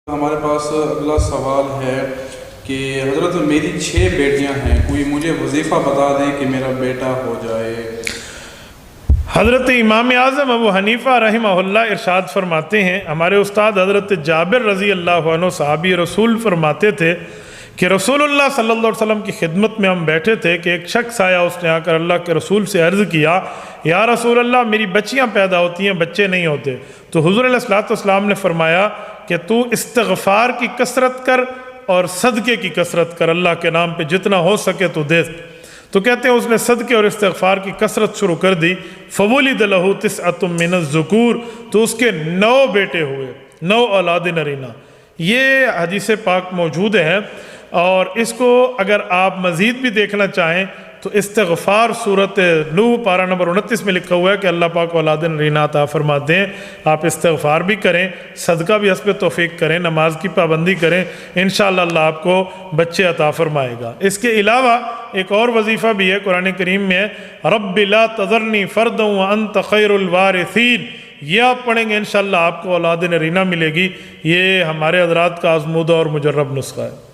ہمارے پاس اگلا سوال ہے کہ حضرت میری 6 بیٹیاں ہیں، کوئی مجھے وظیفہ بتا دیں کہ میرا بیٹا ہو جائے۔ حضرت امام اعظم ابو حنیفہ رحمہ اللہ ارشاد فرماتے ہیں، ہمارے استاد حضرت جابر رضی اللہ عنہ صحابی رسول فرماتے تھے کہ رسول اللہ صلی اللہ علیہ وسلم کی خدمت میں ہم بیٹھے تھے کہ ایک شخص آیا، اس نے آ کر اللہ کے رسول سے عرض کیا، یا رسول اللہ میری بچیاں پیدا ہوتی ہیں، بچے نہیں ہوتے۔ تو حضور علیہ الصلوۃ والسلام نے فرمایا کہ تو استغفار کی کثرت کر اور صدقے کی کثرت کر، اللہ کے نام پہ جتنا ہو سکے تو دے۔ تو کہتے ہیں اس نے صدقے اور استغفار کی کثرت شروع کر دی۔ فَوُلِدَ لَهُ تِسْعَةٌ مِّنَ الذُّكُورِ، تو اس کے 9 بیٹے ہوئے، 9 اولاد نرینہ۔ یہ حدیث پاک موجود ہے، اور اس کو اگر آپ مزید بھی دیکھنا چاہیں تو استغفار سورۃ نوح پارہ نمبر 29 میں لکھا ہوا ہے کہ اللہ پاک اولاد نرینہ عطا فرماتے ہیں۔ آپ استغفار بھی کریں، صدقہ بھی حسب توفیق کریں، نماز کی پابندی کریں، انشاءاللہ اللہ آپ کو بچے عطا فرمائے گا۔ اس کے علاوہ ایک اور وظیفہ بھی ہے، قرآن کریم میں ہے رب لا تذرنی فردا وانت خیر الوارثین۔ یہ آپ پڑھیں گے انشاءاللہ آپ کو اولاد نرینہ ملے گی۔ یہ ہمارے حضرات کا آزمودہ اور مجرب نسخہ ہے۔